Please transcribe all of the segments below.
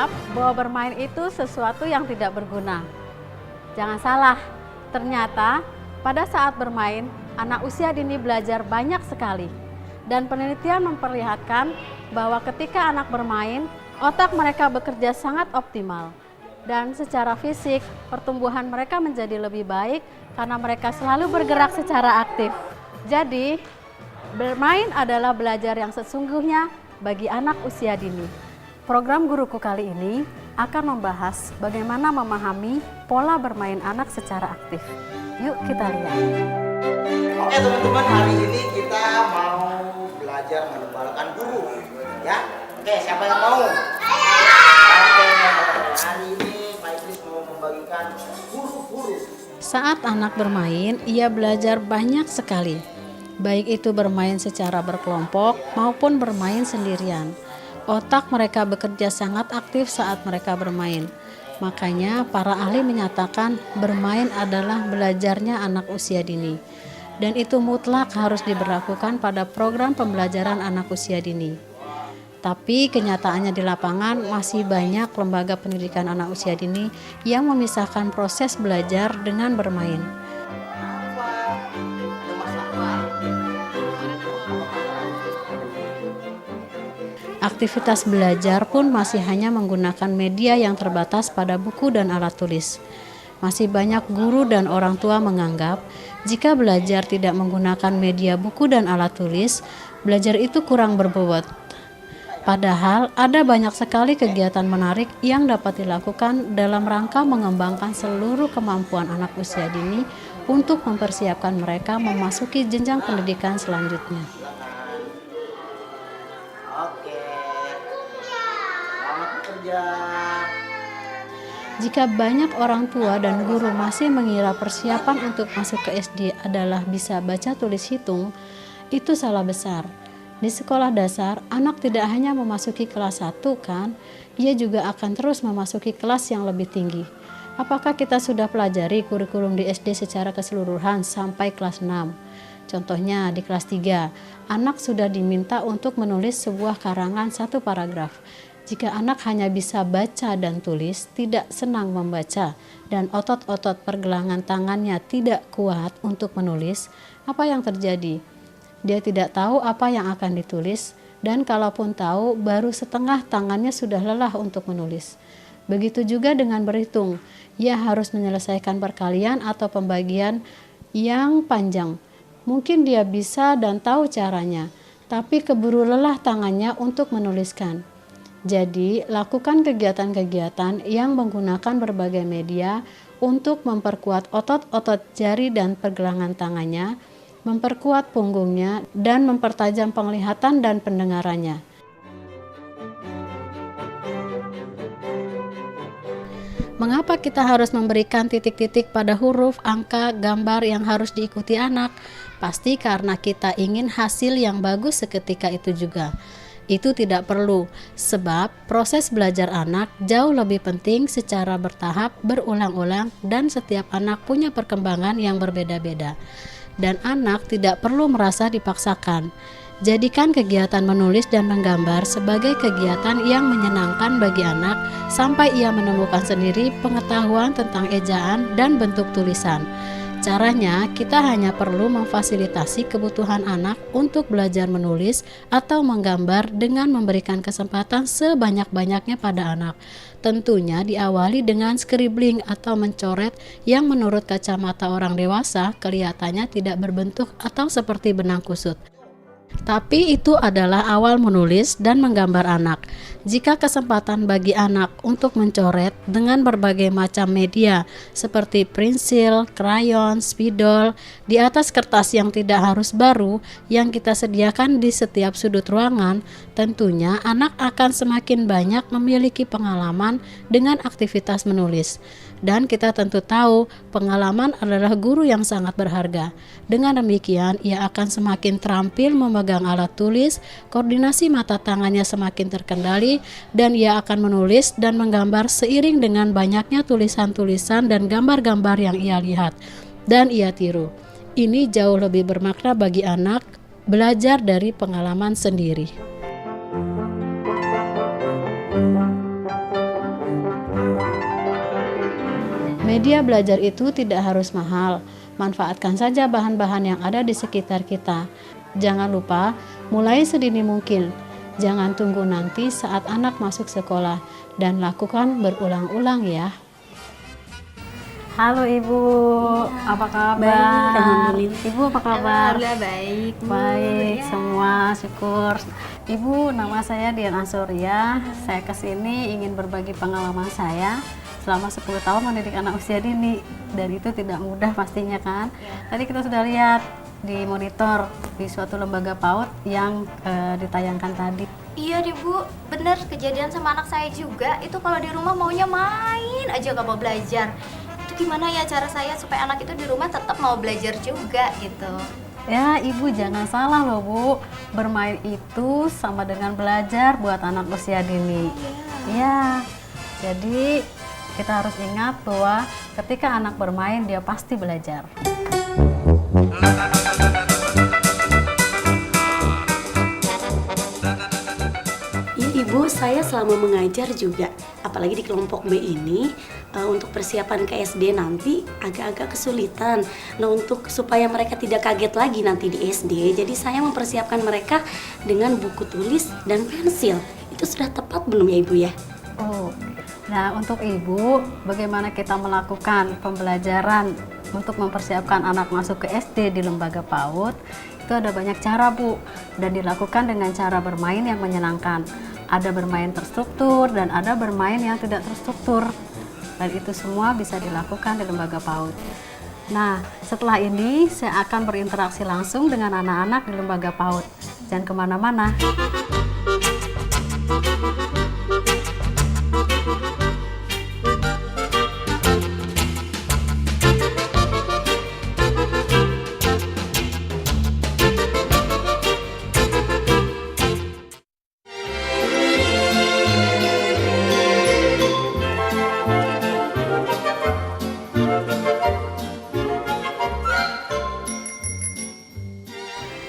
menganggap bahwa bermain itu sesuatu yang tidak berguna. Jangan salah, ternyata pada saat bermain, anak usia dini belajar banyak sekali. Dan penelitian memperlihatkan bahwa ketika anak bermain, otak mereka bekerja sangat optimal. Dan secara fisik, pertumbuhan mereka menjadi lebih baik karena mereka selalu bergerak secara aktif. Jadi, bermain adalah belajar yang sesungguhnya bagi anak usia dini. Program Guruku kali ini akan membahas bagaimana memahami pola bermain anak secara aktif. Yuk kita lihat. Oke teman-teman, hari ini kita mau belajar menebalkan huruf, ya. Oke, siapa yang mau? Oke, hari ini Pak Idris mau membagikan huruf-huruf. Saat anak bermain, ia belajar banyak sekali. Baik itu bermain secara berkelompok maupun bermain sendirian. Otak mereka bekerja sangat aktif saat mereka bermain. Makanya para ahli menyatakan bermain adalah belajarnya anak usia dini. Dan itu mutlak harus diberlakukan pada program pembelajaran anak usia dini. Tapi kenyataannya di lapangan masih banyak lembaga pendidikan anak usia dini yang memisahkan proses belajar dengan bermain. Aktivitas belajar pun masih hanya menggunakan media yang terbatas pada buku dan alat tulis. Masih banyak guru dan orang tua menganggap jika belajar tidak menggunakan media buku dan alat tulis, belajar itu kurang berbobot. Padahal ada banyak sekali kegiatan menarik yang dapat dilakukan dalam rangka mengembangkan seluruh kemampuan anak usia dini untuk mempersiapkan mereka memasuki jenjang pendidikan selanjutnya. Oke, selamat bekerja. Jika banyak orang tua dan guru masih mengira persiapan untuk masuk ke SD adalah bisa baca tulis hitung, itu salah besar. Di sekolah dasar, anak tidak hanya memasuki kelas 1 kan, ia juga akan terus memasuki kelas yang lebih tinggi. Apakah kita sudah pelajari kurikulum di SD secara keseluruhan sampai kelas 6? Contohnya di kelas 3, anak sudah diminta untuk menulis sebuah karangan 1 paragraf. Jika anak hanya bisa baca dan tulis, tidak senang membaca, dan otot-otot pergelangan tangannya tidak kuat untuk menulis, apa yang terjadi? Dia tidak tahu apa yang akan ditulis, dan kalaupun tahu, baru setengah tangannya sudah lelah untuk menulis. Begitu juga dengan berhitung, ia harus menyelesaikan perkalian atau pembagian yang panjang. Mungkin dia bisa dan tahu caranya, tapi keburu lelah tangannya untuk menuliskan. Jadi, lakukan kegiatan-kegiatan yang menggunakan berbagai media untuk memperkuat otot-otot jari dan pergelangan tangannya, memperkuat punggungnya, dan mempertajam penglihatan dan pendengarannya. Mengapa kita harus memberikan titik-titik pada huruf, angka, gambar yang harus diikuti anak? Pasti karena kita ingin hasil yang bagus seketika itu juga. Itu tidak perlu, sebab proses belajar anak jauh lebih penting secara bertahap, berulang-ulang, dan setiap anak punya perkembangan yang berbeda-beda. Dan anak tidak perlu merasa dipaksakan. Jadikan kegiatan menulis dan menggambar sebagai kegiatan yang menyenangkan bagi anak sampai ia menemukan sendiri pengetahuan tentang ejaan dan bentuk tulisan. Caranya, kita hanya perlu memfasilitasi kebutuhan anak untuk belajar menulis atau menggambar dengan memberikan kesempatan sebanyak-banyaknya pada anak. Tentunya diawali dengan scribbling atau mencoret yang menurut kacamata orang dewasa kelihatannya tidak berbentuk atau seperti benang kusut. Tapi itu adalah awal menulis dan menggambar anak. Jika kesempatan bagi anak untuk mencoret dengan berbagai macam media seperti pensil, krayon, spidol di atas kertas yang tidak harus baru yang kita sediakan di setiap sudut ruangan, tentunya anak akan semakin banyak memiliki pengalaman dengan aktivitas menulis. Dan kita tentu tahu pengalaman adalah guru yang sangat berharga. Dengan demikian, ia akan semakin terampil memegang alat tulis, koordinasi mata tangannya semakin terkendali, dan ia akan menulis dan menggambar seiring dengan banyaknya tulisan-tulisan dan gambar-gambar yang ia lihat dan ia tiru. Ini jauh lebih bermakna bagi anak belajar dari pengalaman sendiri. Media belajar itu tidak harus mahal. Manfaatkan saja bahan-bahan yang ada di sekitar kita. Jangan lupa, mulai sedini mungkin. Jangan tunggu nanti saat anak masuk sekolah dan lakukan berulang-ulang ya. Halo Ibu, apa kabar? Baik, alhamdulillah. Ibu apa kabar? Alhamdulillah baik. Bu. Baik, Ya. semua syukur. Ibu, nama saya Dian Ansuria. Saya kesini ingin berbagi pengalaman saya selama 10 tahun mendidik anak usia dini. Dan itu tidak mudah pastinya kan. Tadi kita sudah lihat di monitor di suatu lembaga PAUD yang ditayangkan tadi. Iya nih Bu, bener kejadian sama anak saya juga. Itu kalau di rumah maunya main aja gak mau belajar. Itu gimana ya cara saya supaya anak itu di rumah tetap mau belajar juga gitu. Ya, Ibu jangan salah loh Bu. Bermain itu sama dengan belajar buat anak usia dini. Iya. Jadi kita harus ingat bahwa ketika anak bermain dia pasti belajar. Iya Ibu, saya selama mengajar juga, apalagi di kelompok B ini, untuk persiapan ke SD nanti agak-agak kesulitan. Nah, untuk supaya mereka tidak kaget lagi nanti di SD, jadi saya mempersiapkan mereka dengan buku tulis dan pensil. Itu sudah tepat belum ya Ibu ya? Oh, nah untuk Ibu, bagaimana kita melakukan pembelajaran untuk mempersiapkan anak masuk ke SD di lembaga PAUD? Itu ada banyak cara Bu, dan dilakukan dengan cara bermain yang menyenangkan. Ada bermain terstruktur dan ada bermain yang tidak terstruktur. Dan itu semua bisa dilakukan di lembaga PAUD. Nah, setelah ini saya akan berinteraksi langsung dengan anak-anak di lembaga PAUD. Jangan kemana-mana.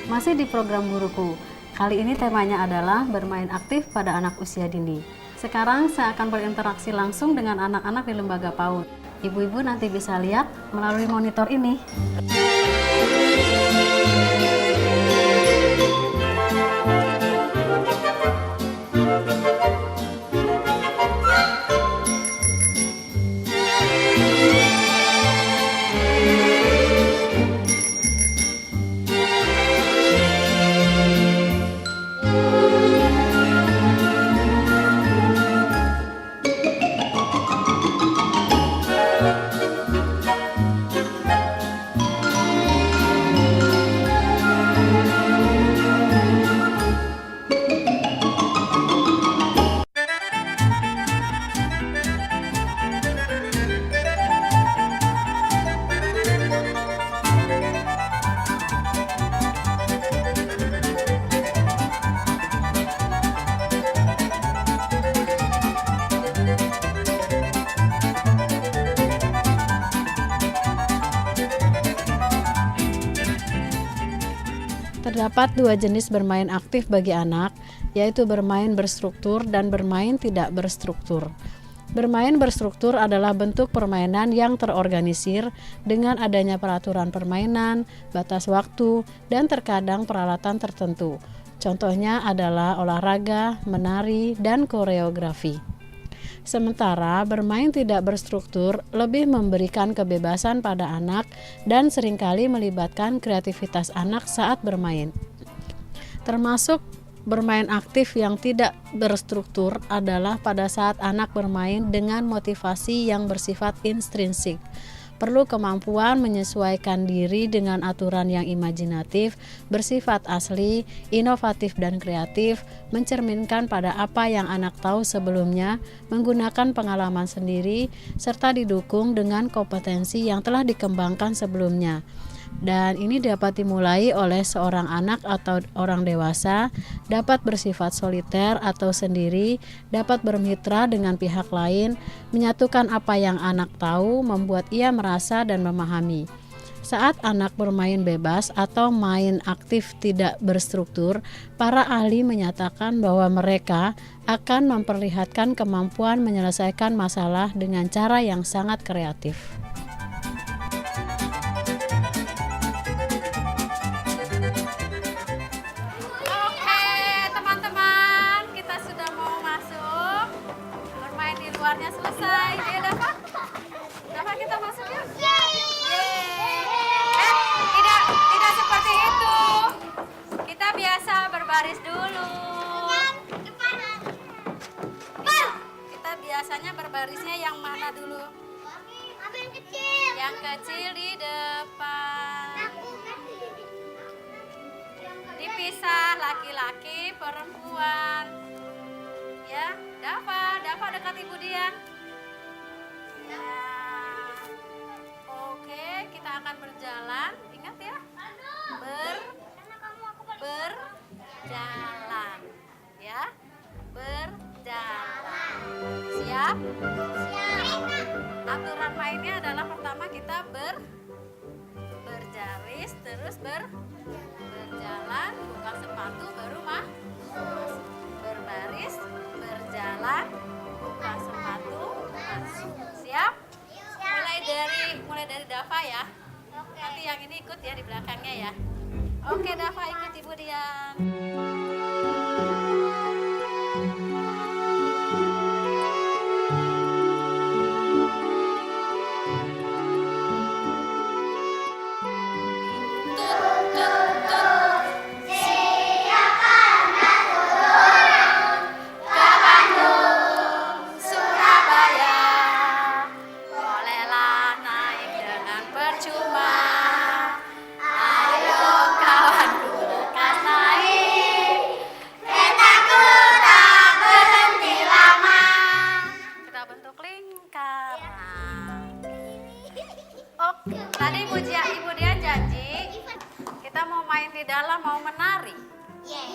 Masih di program Guruku. Kali ini temanya adalah bermain aktif pada anak usia dini. Sekarang saya akan berinteraksi langsung dengan anak-anak di lembaga PAUD. Ibu-ibu nanti bisa lihat melalui monitor ini. Terdapat dua jenis bermain aktif bagi anak, yaitu bermain berstruktur dan bermain tidak berstruktur. Bermain berstruktur adalah bentuk permainan yang terorganisir dengan adanya peraturan permainan, batas waktu, dan terkadang peralatan tertentu. Contohnya adalah olahraga, menari, dan koreografi. Sementara bermain tidak berstruktur lebih memberikan kebebasan pada anak dan seringkali melibatkan kreativitas anak saat bermain. Termasuk bermain aktif yang tidak berstruktur adalah pada saat anak bermain dengan motivasi yang bersifat intrinsik. Perlu kemampuan menyesuaikan diri dengan aturan yang imajinatif, bersifat asli, inovatif dan kreatif, mencerminkan pada apa yang anak tahu sebelumnya, menggunakan pengalaman sendiri, serta didukung dengan kompetensi yang telah dikembangkan sebelumnya. Dan ini dapat dimulai oleh seorang anak atau orang dewasa, dapat bersifat soliter atau sendiri, dapat bermitra dengan pihak lain, menyatukan apa yang anak tahu, membuat ia merasa dan memahami. Saat anak bermain bebas atau main aktif tidak berstruktur, para ahli menyatakan bahwa mereka akan memperlihatkan kemampuan menyelesaikan masalah dengan cara yang sangat kreatif. Oke, teman-teman, kita sudah mau masuk. Bermain di luarnya selesai. Ya, Dava? Dava, kita masuk yuk. Tidak seperti itu. Kita biasa berbaris dulu. Kita biasanya berbarisnya yang mana dulu? Yang kecil di depan. Dipisah laki-laki, perempuan. Ya, Dava dekat Ibu Dian. Nah, oke, kita akan berjalan. Ingat ya, berjalan, ya, berjalan. Siap? Aturan mainnya adalah pertama kita berjaris, terus berjalan, buka sepatu, baru berbaris, berjalan, buka sepatu, masuk. Siap? Mulai dari Dava ya. Nanti yang ini ikut ya di belakangnya ya. Oke, Dava ikut Ibu Dian. Surabaya, bolehlah naik dengan percuma. Ayo kawanku lekas naik, keretaku tak berhenti lama. Kita bentuk lingkaran. Oke, tadi Ibu Dian janji kita mau main di dalam, mau menari. Yes.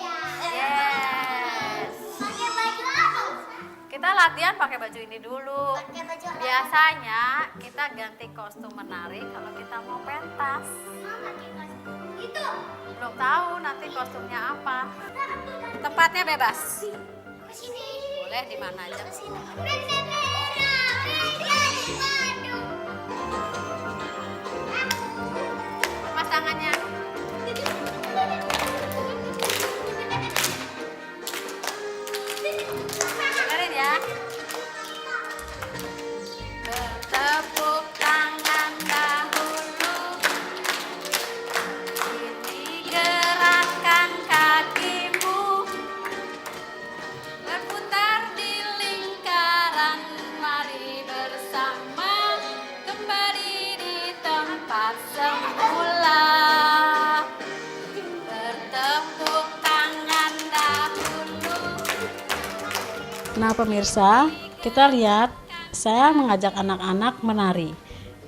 Kita latihan pakai baju ini dulu. Biasanya kita ganti kostum menari kalau kita mau pentas. Belum tahu nanti kostumnya apa. Tempatnya bebas. Boleh di mana aja. Lepas tangannya. Dengerin ya. Bertepuk tangan dahulu, kini gerakkan kakimu, berputar di lingkaran, mari bersama kembali di tempat semula. Bertepuk tangan dahulu. Nah pemirsa, kita lihat saya mengajak anak-anak menari.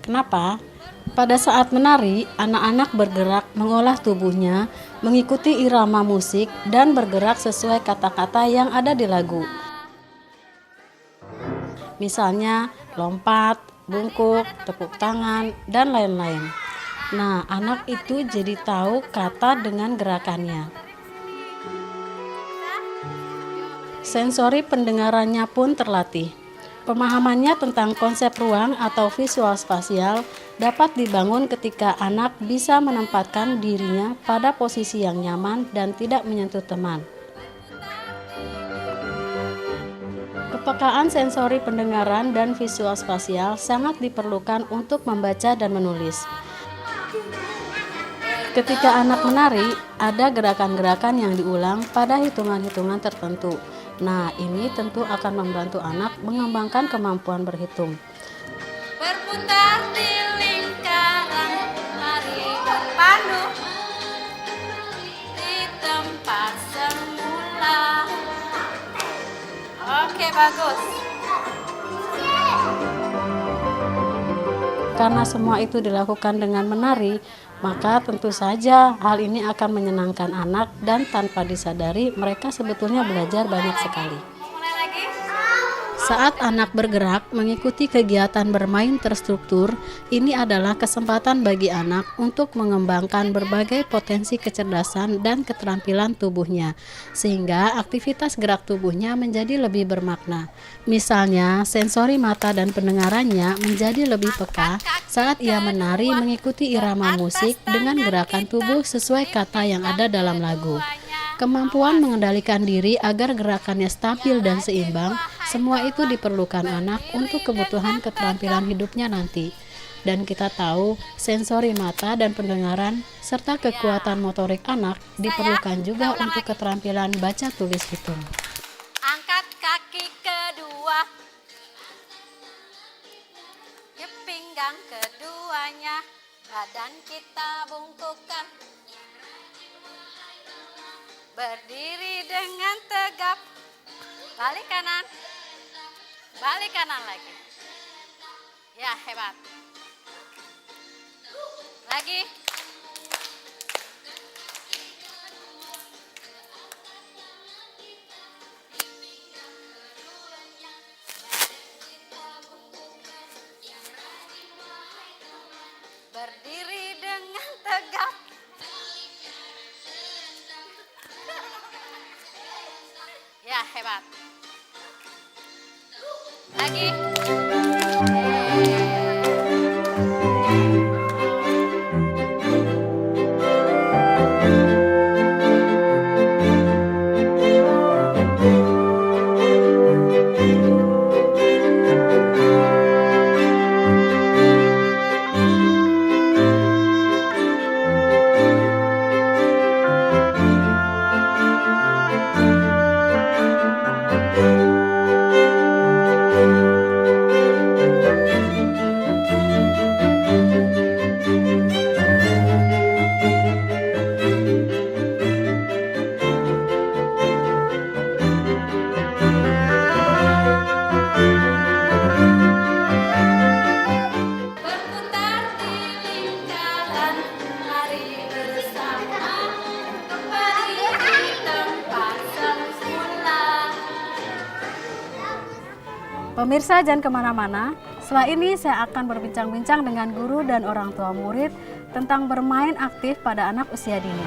Kenapa? Pada saat menari, anak-anak bergerak mengolah tubuhnya, mengikuti irama musik dan bergerak sesuai kata-kata yang ada di lagu. Misalnya lompat, bungkuk, tepuk tangan, dan lain-lain. Nah, anak itu jadi tahu kata dengan gerakannya. Sensori pendengarannya pun terlatih. Pemahamannya tentang konsep ruang atau visual spasial dapat dibangun ketika anak bisa menempatkan dirinya pada posisi yang nyaman dan tidak menyentuh teman. Kepekaan sensori pendengaran dan visual spasial sangat diperlukan untuk membaca dan menulis. Ketika anak menari, ada gerakan-gerakan yang diulang pada hitungan-hitungan tertentu. Nah, ini tentu akan membantu anak mengembangkan kemampuan berhitung. Berputar di lingkaran, mari berpandu di tempat semula. Oke, bagus. Karena semua itu dilakukan dengan menari, maka tentu saja hal ini akan menyenangkan anak dan tanpa disadari mereka sebetulnya belajar banyak sekali. Mulai lagi. Saat anak bergerak mengikuti kegiatan bermain terstruktur, ini adalah kesempatan bagi anak untuk mengembangkan berbagai potensi kecerdasan dan keterampilan tubuhnya, sehingga aktivitas gerak tubuhnya menjadi lebih bermakna. Misalnya, sensori mata dan pendengarannya menjadi lebih peka saat ia menari mengikuti irama musik dengan gerakan tubuh sesuai kata yang ada dalam lagu. Kemampuan mengendalikan diri agar gerakannya stabil dan seimbang, semua itu diperlukan anak untuk kebutuhan keterampilan hidupnya nanti. Dan kita tahu, sensori mata dan pendengaran serta kekuatan motorik anak diperlukan juga untuk keterampilan baca tulis hitung. Angkat kaki kedua, ke pinggang keduanya, badan kita bungkukkan. Berdiri dengan tegap, balik kanan lagi. Ya, hebat. Lagi. Berdiri dengan tegap. Ya, hebat. Lagi. Berputar di lingkaran, mari bersama kembali di tempat semula. Pemirsa jangan kemana-mana, setelah ini saya akan berbincang-bincang dengan guru dan orang tua murid tentang bermain aktif pada anak usia dini.